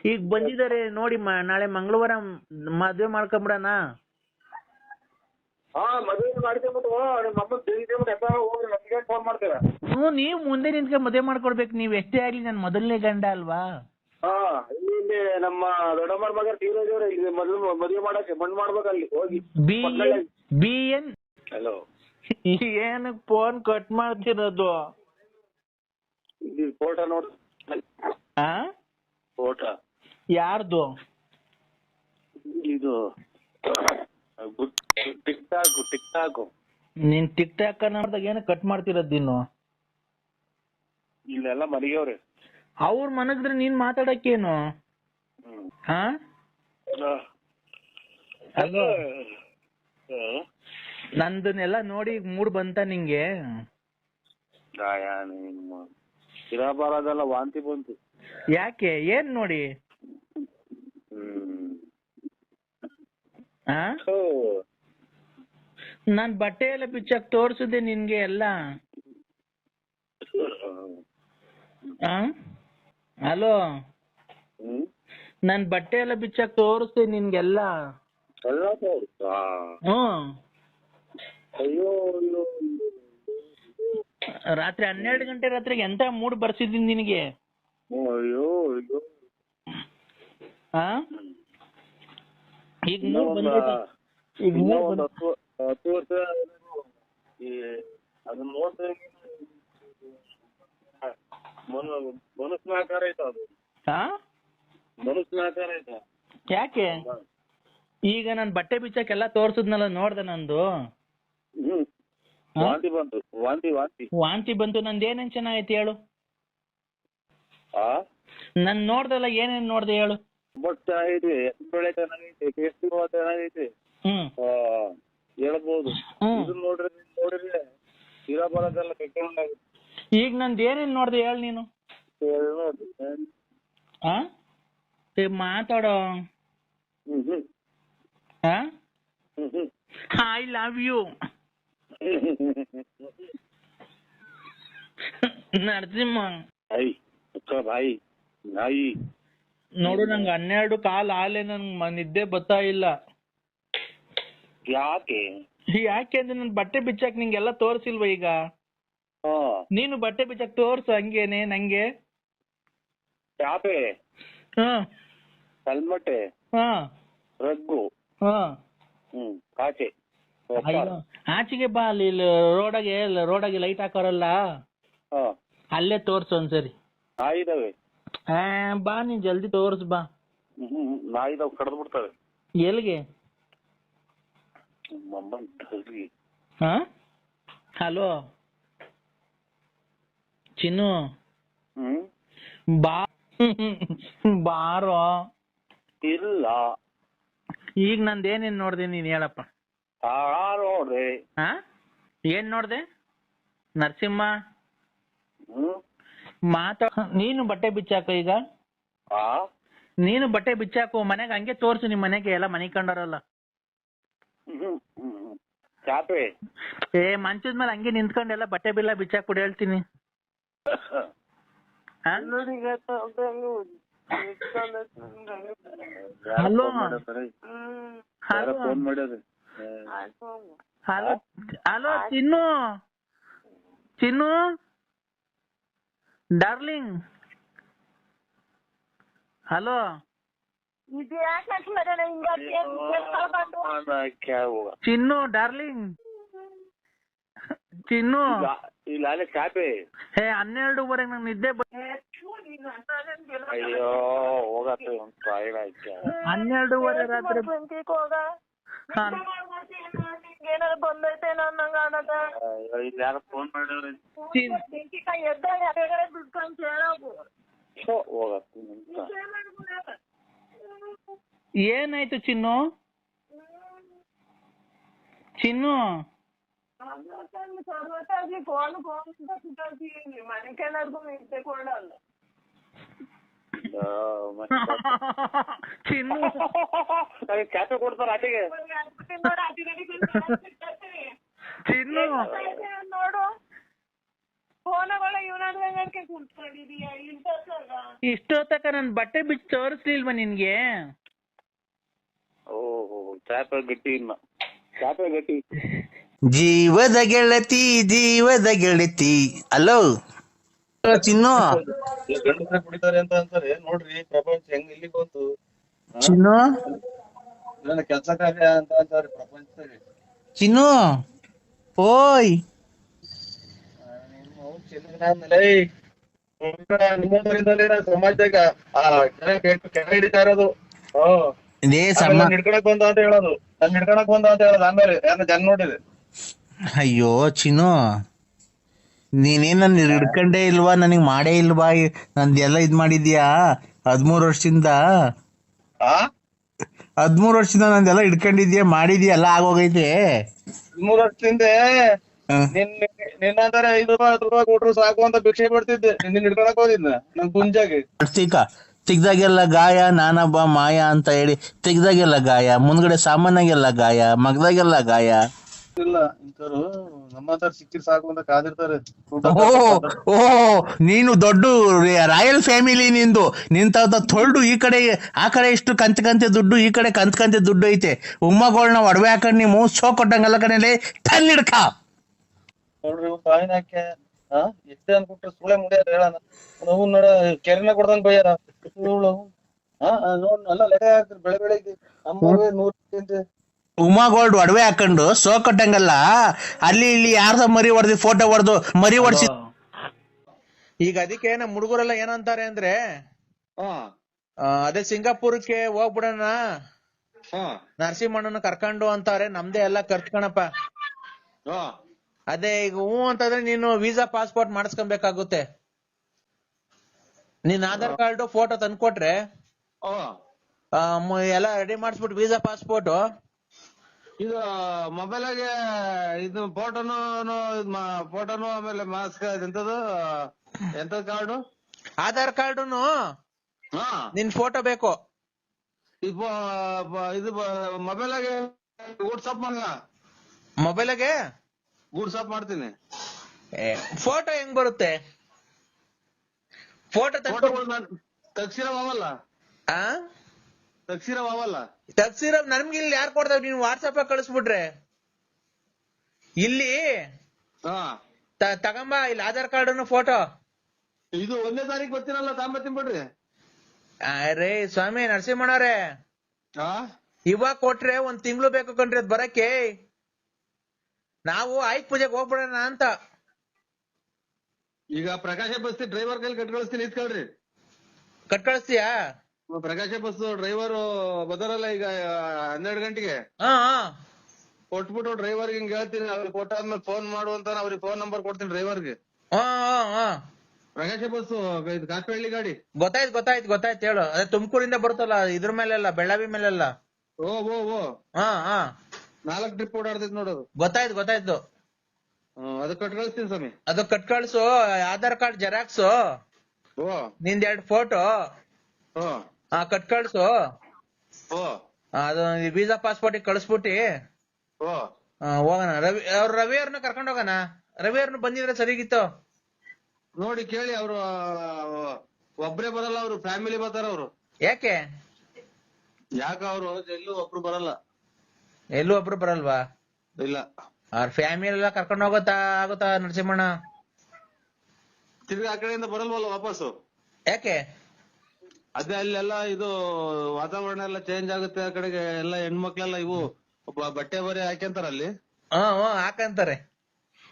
ಈಗ ಬಂದಿದ್ದಾರೆ ನೋಡಿ, ನಾಳೆ ಮಂಗಳವಾರ ಮದುವೆ ಮಾಡ್ಕೊಂಬಿಡಣ.
ಮದುವೆ ಮಾಡ್ಕೊಂಬಿಟ್ಟು ನಿಮ್ಮ ಅಮ್ಮ ತಿಳಿದ್ಬಿಟ್ಟು ಹೋಗಿ ನಮ್ಗೆ ಫೋನ್ ಮಾಡ್ತೀರಾ?
ನೀವು ಮುಂದೆ ನಿಂತ್ಕೊಂಡು ಮದುವೆ ಮಾಡ್ಕೊಡ್ಬೇಕು, ನೀವ್ ಎಷ್ಟೇ ಆಗ್ಲಿ ನನ್ನ ಮೊದಲನೇ ಗಂಡ ಅಲ್ವಾ?
ಇಲ್ಲಿ ನಮ್ಮ ದೊಡ್ಡಮ್ಮರ ಮಗ ತೀರೋದೇವ್ರೆ, ಇಲ್ಲಿ ಮದುವೆ ಮಾಡಕ್ಕೆ ಮಣ್ಣು ಮಾಡ್ಬೇಕಲ್ಲಿ ಹೋಗಿ.
BN
ಹಲೋ,
ಏನಕ್ಕೆ ಫೋನ್ ಕಟ್ ಮಾಡ್ತಿರೋದು?
ಫೋಟೋ ನೋಡ್. ಫೋಟೋ
ಯಾರ್ದು?
ಇದು ಟಿಕ್ ಟಾಕ್.
ನೀನ್ ಟಿಕ್ ಟಾಕ್ ನೋಡ್ದಾಗ ಏನ ಕಟ್ ಮಾಡ್ತಿರೋದ್ ನೀನು?
ಇಲ್ಲೆಲ್ಲ ಮನೆಯವ್ರೆ.
ಅವ್ರ ಮನಗಿದ್ರೆ ನೀನ್ ಮಾತಾಡಕ್ಕೇನು? ಅಲ್ವಾ? ನಂದನ್ನೆಲ್ಲ ನೋಡಿ ಮೂಡ್ ಬಂತ ನಿಂಗೆ?
ಇರಬಾರದೆಲ್ಲ ವಾಂತಿ ಬಂತು.
ಯಾಕೆ? ಏನ್ ನೋಡಿ? ನಾನ್ ಬಟ್ಟೆ ಎಲ್ಲ ಬಿಚ್ಚಾಕ್ ತೋರ್ಸಿದೆ ನಿನ್ಗೆ ಎಲ್ಲ. ಹಲೋ, ನಾನ್ ಬಟ್ಟೆ ಎಲ್ಲ ಬಿಚ್ಚಾಕ್ ತೋರಿಸ್ದೆ ನಿನ್ಗೆಲ್ಲ. ರಾತ್ರಿ 12 ಗಂಟೆ ರಾತ್ರಿಗೆ ಎಂತ ಮೂಡ್ ಬರ್ಸಿದ್ದೀನಿ ನಿನಗೆ? ಈಗ ಮೂಡ್ ಬಂದ್ಬಿಟ್ಟು ಈಗ
ಒಂದು 10 ವರ್ಷ ಅದನ್ನ ನೋಡ್ತಾ ಮನುಷ್ಯನ ಆಕಾರ ಐತ. ಅದು ಮನುಷ್ಯನ ಆಕಾರ ಐತ.
ಯಾಕೆ? ಈಗ ನಾನ್ ಬಟ್ಟೆ ಬಿಚ್ಚಕ್ಕೆಲ್ಲ ತೋರ್ಸುದ್ನಲ್ಲ, ನೋಡ್ದೆ ನಂದು?
ವಾಂತಿ ಬಂತು.
ವಾಂತಿ ಬಂತು. ನಂದು ಏನೇನ್ ಚೆನ್ನಾಗೈತಿ ಹೇಳು? ನನ್ ನೋಡ್ದಲ್ಲ, ಏನೇನ್ ನೋಡ್ದೆ ಹೇಳು?
ಬಟ್ ಚೆನ್ನಾಗೈತಿ, ಬೆಳೆ ಚೆನ್ನಾಗೈತಿ, ಟೇಸ್ಟ್ ಚೆನ್ನಾಗೈತಿ, ಹೇಳ್ಬೋದು. ಇದನ್ನ ನೋಡ್ರಿ ತೀರಾ ಬರೋದೆಲ್ಲ ಕೆಟ್ಟೊಂಡಾಗುತ್ತೆ.
ಈಗ ನಂದು ಏನೇನ್ ನೋಡ್ದೆ ಹೇಳು ನೀನು? ಮಾತಾಡೋ.
Hmm
I love you Narasimha.
ಭಾಯಿ ನಾಯಿ
ನೋಡು ನಂಗೆ 12 ಕಾಲ್ ಆಲೆ ನನ್ಗೆ ನಿದ್ದೆ ಬರ್ತಾ ಇಲ್ಲ.
ಯಾಕೆ?
ಯಾಕೆ ಅಂದ್ರೆ ನನ್ ಬಟ್ಟೆ ಬಿಚ್ಚಾಕ್ ನಿಂಗೆಲ್ಲ ತೋರ್ಸಿಲ್ವ ಈಗ? ನೀನು ಬಟ್ಟೆ ಬಿಚ್ಚಾಕ್ ತೋರ್ಸು ಹಂಗೇನೆ ನಂಗೆ.
ಚಾಪೆ, ಕಲ್ಮಟ್ಟೆ, ರಗ್ಗು, ಕಾಚೆ.
ಆಚೆಗೆ ಬಾ, ಅಲ್ಲಿ ರೋಡಾಗೆ ಲೈಟ್ ಹಾಕೋರಲ್ಲ ಅಲ್ಲೇ ತೋರ್ಸು ಒಂದ್ಸರಿ.
ನಾಯಿದಾವೆ.
ಬಾ ನೀನ್ ಜಲ್ದಿ ತೋರ್ಸ್ ಬಾ.
ನಾಯಿದಾವ್ ಕಡ್ದು ಬಿಡ್ತವೆ.
ಎಲ್ಲಿಗೆ? ಹಲೋ ಚಿನ್ನು, ಬಾ ಬಾರೋ.
ಇಲ್ಲ,
ಈಗ ನಂದೇನೇನ್ ನೋಡ್ದೆ ನೀನ್ ಹೇಳಪ್ಪ.
ನೋಡ್ದೆ.
ಏನ್ ನೋಡ್ದೆ ನರಸಿಂಹ? ನೀನು ಬಟ್ಟೆ ಬಿಚ್ಚಾಕ ಈಗ. ನೀನು ಬಟ್ಟೆ ಬಿಚ್ಚಾಕು ಮನೆಗೆ, ಹಂಗೆ ತೋರ್ಸು ನಿಮ್ ಮನೆಗೆ ಎಲ್ಲ ಮನೆ ಕಂಡಾರಲ್ಲ.
ಚಾಪೆ
ಮಂಚದ ಮೇಲೆ ಹಂಗೆ ನಿಂತ್ಕೊಂಡು ಎಲ್ಲ ಬಟ್ಟೆ ಬಿಲ್ಲ ಬಿಚ್ಚಾಕ್ ಕೊಡಿ ಹೇಳ್ತೀನಿ. ಹಲೋ ಹಲೋ ಹಲೋ ಚಿನ್ನು, ಚಿನ್ನು ಡಾರ್ಲಿಂಗ್. ಹಲೋ ಚಿನ್ನು ಡಾರ್ಲಿಂಗ್. ಚಿನ್ನು
ಇಲ್ಲ ಚಾಪೆ.
12:30 ನಂಗೆ ನಿದ್ದೆ.
ಅಯ್ಯೋ ಹೋಗತ್ತೆ
12:30 ರಾತ್ರಿ.
ಬಂದೈತೆ ಯಾರು ಫೋನ್ ಮಾಡಿದ್ರೆ
ಏನಾಯ್ತು ಚಿನ್ನು? ಚಿನ್ನು ಚಿನ್ನು
ಚಾಪೆ ಕೊಡ್ತಾರ ಆಟೆಗೆ.
ಚಿನ್ನು
ನೋಡು
ಇಷ್ಟೊತ್ತಕ ನನ್ ಬಟ್ಟೆ ಬಿಚ್ಚಿ ತೋರಿಸ್ಲಿಲ್ವಾ ನಿನ್ಗೆ?
ಓಹೋ ಚಾಪೆ ಗಟ್ಟಿ ಇಲ್ಲ, ಚಾಪೆ ಗಟ್ಟಿ.
ಜೀವದ ಗೆಳತಿ, ಜೀವದ ಗೆಳತಿ. ಹಲೋ ಚಿನ್ನು.
ಕುಡಿತಾರೆ ಅಂತ ಅಂತಾರೆ ನೋಡ್ರಿ, ಪ್ರಪಂಚ ಹೆಂಗ್ ಇಲ್ಲಿಗೆ ಬಂತು.
ಚಿನ್ನು
ಕೆಲಸ ಕಾರ್ಯ ಅಂತ ಅಂತಾರೆ ಪ್ರಪಂಚದಾಗ.
ಚಿನ್ನು ಓಯ್
ಸಮಾಜದಾಗ ಕೆರೆ ಹಿಡಿತಾ ಇರೋದು. ಹಿಡ್ಕೊಳಕ್ ಬಂದ ಅಂತ ಹೇಳೋದು, ನನ್ ಹಿಡ್ಕೊಳಕ್ ಬಂದ ಅಂತ ಹೇಳೋದು. ಆಮೇಲೆ ಯಾರ ಜನ ನೋಡಿದೆ.
ಅಯ್ಯೋ ಚಿನ್ನು, ನೀನೇನ್ ನನ್ ಹಿಡ್ಕೊಂಡೇ ಇಲ್ವಾ? ನನಗ್ ಮಾಡೇ ಇಲ್ವಾ? ನಂದೆಲ್ಲ ಇದ್ ಮಾಡಿದ್ಯಾ 13 ವರ್ಷದಿಂದ? 13 ವರ್ಷದಿಂದ ನಂದೆಲ್ಲ ಹಿಡ್ಕೊಂಡಿದ್ಯಾ, ಮಾಡಿದ್ಯಾ, ಎಲ್ಲ ಆಗೋಗೈತೆ.
13 ವರ್ಷದಿಂದ ನಿನ್ನಂತಾರೆ 5 ರೂಪಾಯಿ 10 ರೂಪಾಯಿ ಕೊಟ್ರು ಸಾಕು ಅಂತ ಭಿಕ್ಷೆ ಬಿಡ್ತಿದ್ದೆ. ನಿನ್ನ ಹಿಡ್ಕೊಳಕ್ ಹೋದಿದ್ನ ನನ್ ಗುಂಜಾಗೆ.
ತೆಗ್ದಾಗೆಲ್ಲ ಗಾಯ, ನಾನಬ್ಬ ಮಾಯ ಅಂತ ಹೇಳಿ ತೆಗ್ದಾಗೆಲ್ಲ ಗಾಯ, ಮುಂದ್ಗಡೆ ಸಾಮಾನ್ಯಾಗೆಲ್ಲ ಗಾಯ, ಮಗದಾಗೆಲ್ಲ ಗಾಯ.
ಇಲ್ಲ ಇಂಥವ್ರು ನಮ್ಮಂತರ ಸಿಕ್ಕಿರ್ ಸಾಕು ಅಂತ ಕಾದಿರ್ತಾರೆ.
ಓ ನೀನು ದೊಡ್ಡ ರಾಯಲ್ ಫ್ಯಾಮಿಲಿ ನಿಂದು. ನಿಂತ ತೊಳ್ದು ಈ ಕಡೆ ಆ ಕಡೆ ಇಷ್ಟು ಕಂತೆ ದುಡ್ಡು, ಈ ಕಡೆ ಕಂತೆ ದುಡ್ಡು ಐತೆ. ಉಮ್ಮಗಳನ್ನ ಒಡವೆ ಹಾಕೊಂಡ್ ನೀವು ಶೋ ಕೊಟ್ಟಂಗಲ್ಲ ಕಣಲೆ ಕಲ್ಲಿಡ್ಕ
ನೋಡ್ರಿ ಕಾಯಿನ ಹಾಕ್ಯ ಎಷ್ಟೇ ಅನ್ಕೊಟ್ರೆ ಸುಳೆ ಮುಡಿಯಾರ ಹೇಳಣ. ನಾವು ನೋಡ ಕೆರೆನ ಕೊಡ್ದಂಗ್ ಬೈಯಾರ. ನೋಡ್ ಎಲ್ಲ ಲೆಕ್ಕ ಹಾಕ್ತಿರ್ ಬೆಳಿಗ್ಗೆ ನಮ್ಮವೇ 100
ಉಮಾ ಗೋಲ್ಡ್ ಒಡವೆ ಹಾಕೊಂಡು ಸೋ ಕೊಟ್ಟಂಗಲ್ಲ. ಅಲ್ಲಿ ಇಲ್ಲಿ ಯಾರ್ದ ಮರಿ ಹೊಡೆದಿ, ಫೋಟೋ ಹೊಡೆದು ಮರಿ ಹೊಡ್ಸಿ.
ಈಗ ಅದಕ್ಕೆ ನಮ್ಮ ಹುಡುಗರೆಲ್ಲ ಏನಂತಾರೆ ಅಂದ್ರೆ, ಅದೇ ಸಿಂಗಾಪುರಕ್ಕೆ ಹೋಗ್ಬಿಡೋಣ ನರಸಿಂಹಣ್ಣನ ಕರ್ಕೊಂಡು ಅಂತಾರೆ. ನಮ್ದೇ ಎಲ್ಲ ಖರ್ಚು ಕಣಪ್ಪ. ಅದೇ ಈಗ ಅಂತಂದ್ರೆ ನೀನು ವೀಸಾ ಪಾಸ್ಪೋರ್ಟ್ ಮಾಡಿಸ್ಕೊಬೇಕಾಗುತ್ತೆ. ನೀನ್ ಆಧಾರ್ ಕಾರ್ಡ್ ಫೋಟೋ ತಂದ್ಕೊಟ್ರೆ ಎಲ್ಲ ರೆಡಿ ಮಾಡಿಸ್ಬಿಟ್ಟು ವೀಸಾ ಪಾಸ್ಪೋರ್ಟ್
ಇದು ಮೊಬೈಲಾಗೆ ಇದು ಫೋಟೋನು ಆಮೇಲೆ ಮಾಸ್ಕ್ ಎಂತದು ಕಾರ್ಡು,
ಆಧಾರ್ ಕಾರ್ಡುನು ನಿನ್ ಫೋಟೋ ಬೇಕು.
ಇದು ಮೊಬೈಲಾಗೆ ವಾಟ್ಸಪ್ ಮಾಡ
ಮೊಬೈಲಾಗೆ
ವಾಟ್ಸಪ್ ಮಾಡ್ತೀನಿ.
ಫೋಟೋ ಹೆಂಗ್ ಬರುತ್ತೆ? ಫೋಟೋ
ತಗ್ಸಿರವಲ್ಲ
ಆ
ತಗ್ಸಿರವಲ್ಲ
ತಗ್ಸಿರೋ ನಮ್ಗೆ ಇಲ್ಲಿ ಯಾರು ಕೊಡ್ತಾವ್? ನೀವು ವಾಟ್ಸಪ್ ಕಳಿಸ್ಬಿಟ್ರೆ ಇಲ್ಲಿ
ಹಾ
ತಗೊಂಬ ಇಲ್ಲಿ ಆಧಾರ್ ಕಾರ್ಡ್ ಫೋಟೋ.
ಇದು 1ನೇ ತಾರೀಕು ಬರ್ತೀನಲ್ಲ ತಾಂಬತ್ತೀನಿ ಬಿಡ್ರಿ.
ಅರೇ ಸ್ವಾಮಿ ನರಸಿಂಹಣ್ಣವ್ರೆ,
ಹಾ
ಇವಾಗ ಕೊಟ್ರೆ 1 ತಿಂಗಳು ಬೇಕು ಕಣ್ರಿ ಅದ್ ಬರಕ್ಕೆ. ನಾವು ಆಯ್ತು ಪೂಜೆಗೆ ಹೋಗ್ಬಿಡೋಣ ಅಂತ.
ಈಗ ಪ್ರಕಾಶ ಬಸ್ ಡ್ರೈವರ್ ಕೈಲಿ ಕಟ್ ಕಳಿಸ್ತೀನಿ, ಇಸ್ಕೊಳ್ರಿ.
ಕಟ್ ಕಳಿಸ್ತೀಯಾ?
ಪ್ರಕಾಶ ಬಸ್ ಡ್ರೈವರ್ ಬದರಲ್ಲ ಈಗ 12 ಗಂಟೆಗೆ
ಹಾ
ಕೊಟ್ಬಿಟ್ಟು ಡ್ರೈವರ್ಗೆ ಹಿಂಗ್ ಹೇಳ್ತೀನಿ, ಅವ್ರಿಗೆ ಕೊಟ್ಟಾದ್ಮೇಲೆ ಫೋನ್ ಮಾಡು ಅಂತ ಅವ್ರಿಗೆ ಫೋನ್ ನಂಬರ್ ಕೊಡ್ತೀನಿ ಡ್ರೈವರ್ಗೆ.
ಹಾ
ಪ್ರಕಾಶ ಬಸ್ ಇದು ಕಾಸ್ಪಳ್ಳಿ ಗಾಡಿ.
ಗೊತ್ತಾಯ್ತು ಹೇಳು. ಅದೇ ತುಮಕೂರಿಂದ ಬರುತ್ತಲ್ಲ ಇದ್ರ ಮೇಲೆಲ್ಲ, ಬೆಳ್ಳಾವಿ ಮೇಲೆಲ್ಲ.
ಓ
ಹಾ
4 ಟ್ರಿಪ್ ಓಡಾಡ್ತೈತಿ ನೋಡೋದು.
ಗೊತ್ತಾಯ್ತು.
ಅದು ಕಟ್ ಕಳಿಸ್ತೀನಿ ಸ್ವಾಮಿ.
ಅದು ಕಟ್ ಕಳ್ಸು. ಆಧಾರ್ ಕಾರ್ಡ್ ಜೆರಾಕ್ಸ್,
ಓ
ನಿಂದ 2 ಫೋಟೋ ಕಟ್ ಕಳ್ಸು. ಅದು ವೀಸಾ ಪಾಸ್ಪೋರ್ಟ್ ಕಳಿಸ್ಬಿಟ್ಟಿ ಹೋಗೋಣ. ರವಿ ಅವ್ರನ್ನ ಕರ್ಕೊಂಡ್ ಹೋಗೋಣ. ರವಿ ಅವ್ರನ್ನ ಬಂದಿದ್ರೆ ಸರಿಗಿತ್ತು.
ನೋಡಿ ಕೇಳಿ, ಅವ್ರು ಒಬ್ರೇ ಬರಲ್ಲ, ಅವ್ರು ಫ್ಯಾಮಿಲಿ ಬರ್ತಾರ. ಅವ್ರು
ಯಾಕೆ
ಅವ್ರು ಎಲ್ಲೂ ಒಬ್ರು ಬರಲ್ಲ.
ಎಲ್ಲೂ ಒಬ್ರು ಬರಲ್ವಾ?
ಇಲ್ಲ,
ಅವ್ರ ಫ್ಯಾಮಿಲಿ ಎಲ್ಲ ಕರ್ಕೊಂಡ್ ಆಗುತ್ತಾ ನರಸಿಂಹಣ್ಣ?
ತಿರ್ಗಿ ಆ ಕಡೆಯಿಂದ ಬರಲ್ವಲ್ಲ ವಾಪಸ್ಸು.
ಯಾಕೆ?
ಅದೇ ಅಲ್ಲೆಲ್ಲ ಇದು ವಾತಾವರಣ ಎಲ್ಲ ಚೇಂಜ್ ಆಗುತ್ತೆ. ಆ ಕಡೆಗೆ ಎಲ್ಲ ಹೆಣ್ಮಕ್ಳೆಲ್ಲ ಇವು ಬಟ್ಟೆ ಬರೆ ಹಾಕ್ಯಂತಾರ ಅಲ್ಲಿ.
ಹಾಕಂತಾರೆ.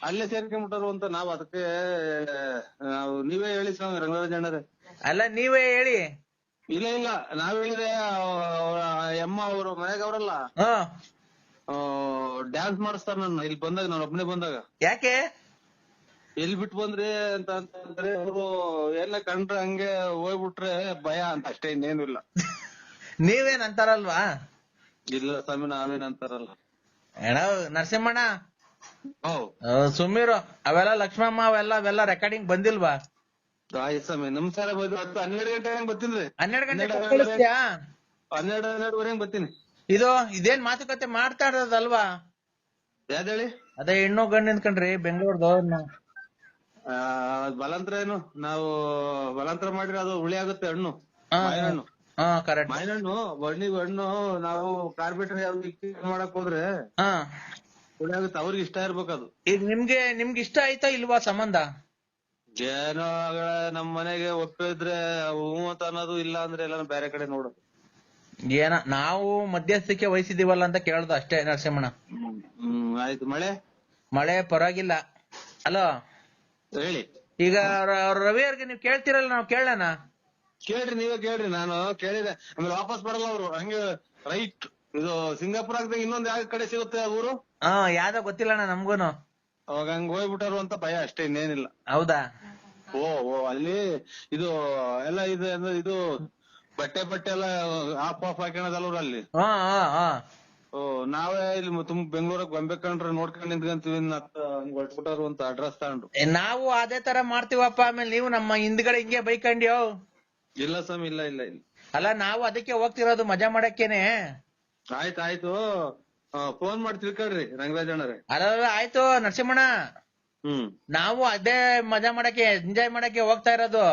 ಅಲ್ಲೇ ಸೇರ್ಕೊಂಡ್ಬಿಟ್ಟಾರು ಅಂತ ನಾವ್ ಅದಕ್ಕೆ ನೀವೇ ಹೇಳಿ ಸ್ವಾಮಿ ರಂಗರಾಜಣ್ಣರೇ.
ಅಲ್ಲ ನೀವೇ ಹೇಳಿ.
ಇಲ್ಲ ನಾವ್ ಹೇಳಿದ್ರೆ ಅಮ್ಮ ಅವ್ರು ಮನೆಗೆ ಅವ್ರಲ್ಲ ಡ್ಯಾನ್ಸ್ ಮಾಡಿಸ್ತಾರ ನನ್ನ ಇಲ್ಲಿ ಬಂದಾಗ, ನಾನು ಒಬ್ಬನೇ ಬಂದಾಗ.
ಯಾಕೆ?
ಎಲ್ಲಿ ಬಿಟ್ಟು ಬಂದ್ರಿ ಅಂತ ಅಂತಂದ್ರೆ ಅವರು ಎಲ್ಲ ಕಂಡ್ರೆ ಹಂಗೆ ಹೋಗ್ಬಿಟ್ರೆ ಭಯ ಅಂತ ಅಷ್ಟೇ, ಇನ್ನೇನು ಇಲ್ಲ.
ನೀವೇನ್ ಅಂತಾರಲ್ವಾ?
ಇಲ್ಲ ಸ್ವಾಮಿ, ನಾವೇನ್ ಅಂತಾರಲ್ಲ.
ನರಸಿಂಹಣ್ಣ ಸುಮ್ಮಿರು. ಅವೆಲ್ಲ ಲಕ್ಷ್ಮಮ್ಮ ಅವೆಲ್ಲ ರೆಕಾರ್ಡಿಂಗ್ ಬಂದಿಲ್ವಾ?
ಆಯ್ತು ಸ್ವಾಮಿ, ನಮ್ ಸರ 12 ಗಂಟೆ ಬರ್ತೀನಿ.
12 ಗಂಟೆ
12:30 ಬರ್ತೀನಿ.
ಇದೇನ್ ಮಾತುಕತೆ ಮಾಡ್ತಾ ಇರೋದಲ್ವಾ?
ಯಾವ್ದು ಹೇಳಿ?
ಅದೇ ಹೆಣ್ಣು ಗಂಡು ನಿಂತ್ಕೊಂಡ್ರಿ ಬೆಂಗಳೂರ್ದು.
ಬಲಾಂತರ ಏನು? ನಾವು ಬಲಾಂತರ ಮಾಡಿದ್ರೆ ಅದು ಹುಳಿ ಆಗುತ್ತೆ ಹಣ್ಣು. ಮಾವಿನಹಣ್ಣು.
ಕರೆಕ್ಟ್.
ಮಾವಿನಹಣ್ಣು ಹಣ್ಣು ನಾವು ಕಾರ್ಬಿಟ್ರೆ ಮಾಡಕ್ ಹೋದ್ರೆ ಹುಳಿ ಆಗುತ್ತೆ. ಅವ್ರಿಗೆ ಇಷ್ಟ ಇರ್ಬೇಕದು.
ಈಗ ನಿಮ್ಗೆ ಇಷ್ಟ ಆಯ್ತಾ ಇಲ್ವಾ ಸಂಬಂಧ?
ಏನೋ ನಮ್ ಮನೆಗೆ ಒಪ್ಪಿದ್ರೆ ಹೂ ಅಂತ ಅನ್ನೋದು, ಇಲ್ಲ ಅಂದ್ರೆ ಎಲ್ಲ ಬೇರೆ ಕಡೆ ನೋಡೋದು.
ನಾವು ಮಧ್ಯಸ್ಥಿಕೆ ವಹಿಸಿದೀವಲ್ಲ ಅಂತ ಕೇಳ್ದು ಅಷ್ಟೇ ನರಸಿಂಹಣ್ಣ.
ಆಯ್ತು.
ಮಳೆ ಪರವಾಗಿಲ್ಲ. ಅಲೋ
ಹೇಳಿ.
ಈಗ ರವಿ ಅವ್ರಿಗೆ ನೀವ್ ಕೇಳ್ತಿರಲ್ಲ, ನಾವು ಕೇಳೋಣ.
ಕೇಳ್ರಿ, ನೀವೇ ಕೇಳ್ರಿ. ನಾನು ಕೇಳಿದೆ. ಆಮೇಲೆ ವಾಪಸ್ ಬರಲ್ಲ ಅವ್ರು ಹಂಗೆ ರೈಟ್. ಇದು ಸಿಂಗಾಪುರ ಆಗ್ದಂಗ ಇನ್ನೊಂದ್ ಯಾವ ಕಡೆ ಸಿಗುತ್ತೆ ಊರು?
ಯಾವ್ದೋ ಗೊತ್ತಿಲ್ಲಣ್ಣ ನಮ್ಗೂನು.
ಅವಾಗ ಹಂಗ ಹೋಗ್ಬಿಟ್ಟಾರು ಅಂತ ಭಯ ಅಷ್ಟೇ, ಇನ್ನೇನಿಲ್ಲ.
ಹೌದಾ?
ಅಲ್ಲಿ ಇದು ಎಲ್ಲ ಇದು ಬಟ್ಟೆ ಎಲ್ಲ ಆಫ್ ಹಾಕೋಣದಲ್ವ್ರ ಅಲ್ಲಿ. ನಾವೇ ಇಲ್ಲಿ ಬೆಂಗಳೂರಾಗ ಬಂಬೇಕಂಡ್ರೆ ನೋಡ್ಕೊಂಡ್ ನಿಂತ್ಕೊಂತೀವಿ ಹಂಗ ಹೊಟ್ಬಿಟ್ಟಾರು ಅಂತ ಅಡ್ರೆಸ್ ತಗೊಂಡು.
ನಾವು ಅದೇ ತರ ಮಾಡ್ತೀವಪ್ಪ. ಆಮೇಲೆ ನೀವು ನಮ್ಮ ಹಿಂದ್ಗಡೆ ಹಿಂಗೆ ಬೈಕಂಡ್ಯೋ?
ಇಲ್ಲ ಸ್ವಾಮಿ, ಇಲ್ಲ.
ಅಲ್ಲ ನಾವು ಅದಕ್ಕೆ ಹೋಗ್ತಿರೋದು ಮಜಾ ಮಾಡಕ್ಕೇನೆ.
ಆಯ್ತು ಫೋನ್ ಮಾಡಿ ತಿಳ್ಕೊಳ್ರಿ ರಂಗರಾಜಣ್ಣರೇ.
ಅಲ್ಲ ಆಯ್ತು ನರಸಿಂಹಣ್ಣ, ನಾವು ಅದೇ ಮಜಾ ಮಾಡಕ್ಕೆ ಎಂಜಾಯ್ ಮಾಡಕ್ಕೆ ಹೋಗ್ತಾ ಇರೋದು.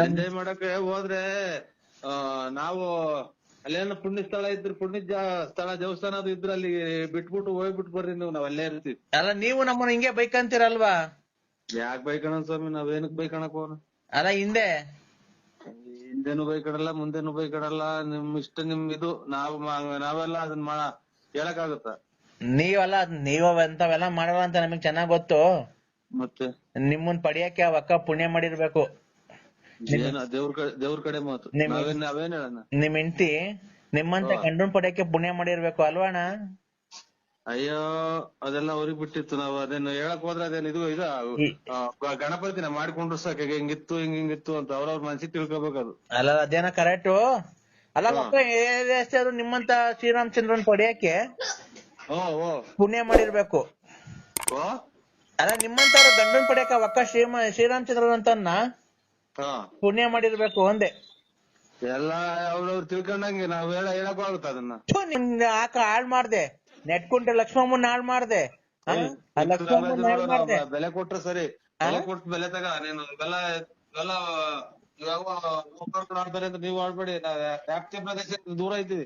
ಎಂಜಾಯ್ ಮಾಡಕ್ಕೆ ಹೋದ್ರೆ ನಾವು ಅಲ್ಲೇನೋ ಪುಣ್ಯ ಸ್ಥಳ ಇದ್ರೆ ಪುಣ್ಯ ಸ್ಥಳ ದೇವಸ್ಥಾನ ಅದು ಇದ್ರೆ ಅಲ್ಲಿ ಬಿಟ್ಬಿಟ್ಟು ಹೋಗ್ಬಿಟ್ಟು ಬರ್ರಿ ನೀವು, ನಾವ್ ಅಲ್ಲೇ ಇರ್ತೀವಿ.
ಅಲ್ಲ ನೀವು ನಮ್ಮನ್ನ ಹಿಂಗೆ ಬೈಕ್ ಅಂತೀರಲ್ವಾ?
ಯಾಕೆ ಬೈಕಣ ಸ್ವಾಮಿ, ನಾವೇನಕ್ ಬೈಕಣಕ್ ಹೋಗೋಣ?
ಅಲ್ಲ
ಹಿಂದೆನು ಬೈಕಡಲ್ಲ, ಮುಂದೆನು ಬೈಕಡಲ್ಲ. ನಿಮ್ ಇಷ್ಟ, ನಿಮ್ ಇದು. ನಾವೆಲ್ಲ ಅದನ್ನ ಹೇಳಕ್ಕಾಗುತ್ತ?
ನೀವು ಎಂತವೆಲ್ಲ ಮಾಡಲ್ಲ ಅಂತ ನಮಗ್ ಚೆನ್ನಾಗ್ ಗೊತ್ತು.
ಮತ್ತೆ
ನಿಮ್ಮನ್ ಪಡಿಯಕ್ಕೆ ಆ ಅಕ್ಕ ಪುಣ್ಯ ಮಾಡಿರ್ಬೇಕು.
ದೇವ್ರ ಕಡೆ ಮಾತು. ನಾವೇನ್ ಹೇಳೋಣ? ನಿಮ್
ಹೆಂಡತಿ ನಿಮ್ಮಂತ ಗಂಡನ್ ಪಡಿಯಕ್ಕೆ ಪುಣ್ಯ ಮಾಡಿರ್ಬೇಕು ಅಲ್ವಾಣ?
ಅಯ್ಯೋ ಅದೆಲ್ಲ ಅವ್ರಿಗೆ ಬಿಟ್ಟಿತ್ತು. ನಾವು ಅದೇನು ಹೇಳಕ್ ಹೋದ್ರೆ ಅದೇನು ಇದು ಗಣಪತಿನ ಮಾಡ್ಕೊಂಡ್ರು ಸಾಕ ಹಿಂಗಿತ್ತು ಹಿಂಗಿತ್ತು ಅಂತ ಅವ್ರವ್ರ ಮನ್ಸಿಗೆ ತಿಳ್ಕೊಬೇಕದು.
ಅಲ್ಲ ಅದೇನ ಕರೆಕ್ಟು. ಅಲ್ಲ ಮಕ್ಕಳು ನಿಮ್ಮಂತ ಶ್ರೀರಾಮಚಂದ್ರನ್ ಪಡೆಯಕ್ಕೆ ಪುಣ್ಯ ಮಾಡಿರ್ಬೇಕು. ಅಲ್ಲ ನಿಮ್ಮಂತ ಗಂಡನ್ ಪಡೆಯಕ ಒಕ್ಕ ಶ್ರೀರಾಮಚಂದ್ರನ್ ಅಂತನ್ನ ಪುಣ್ಯ ಮಾಡಿರ್ಬೇಕು ಒಂದೇ.
ಎಲ್ಲ ಅವ್ರವ್ರು ತಿಳ್ಕೊಂಡಂಗೆ ನಾವ್ ಹೇಳಕ್ ಆಗುತ್ತ ಅದನ್ನ.
ಹಾಳ್ ಮಾಡ್ದೆ, ನೆಟ್ಕೊಂಡ್ರೆ ಲಕ್ಷ್ಮಮ್ಮನ್ ಹಾಳ್ ಮಾಡ್ದೆ. ಲಕ್ಷ್ಮಮ್ಮನ್ ಹಾಳ್ ಮಾಡ್ದೆ.
ಬೆಲೆ ಕೊಟ್ರೆ ಸರಿ, ಬೆಲೆ ಕೊಟ್ಟು ಬೆಲೆ ತಗ ನೀನು. ಇವೆಲ್ಲ ಇವಾಗ ಆಡ್ತಾರೆ ಅಂತ ನೀವು ಆಡ್ಬೇಡಿ. ವ್ಯಾಪ್ತಿ ಪ್ರದೇಶ ದೂರ ಇದ್ದೀವಿ.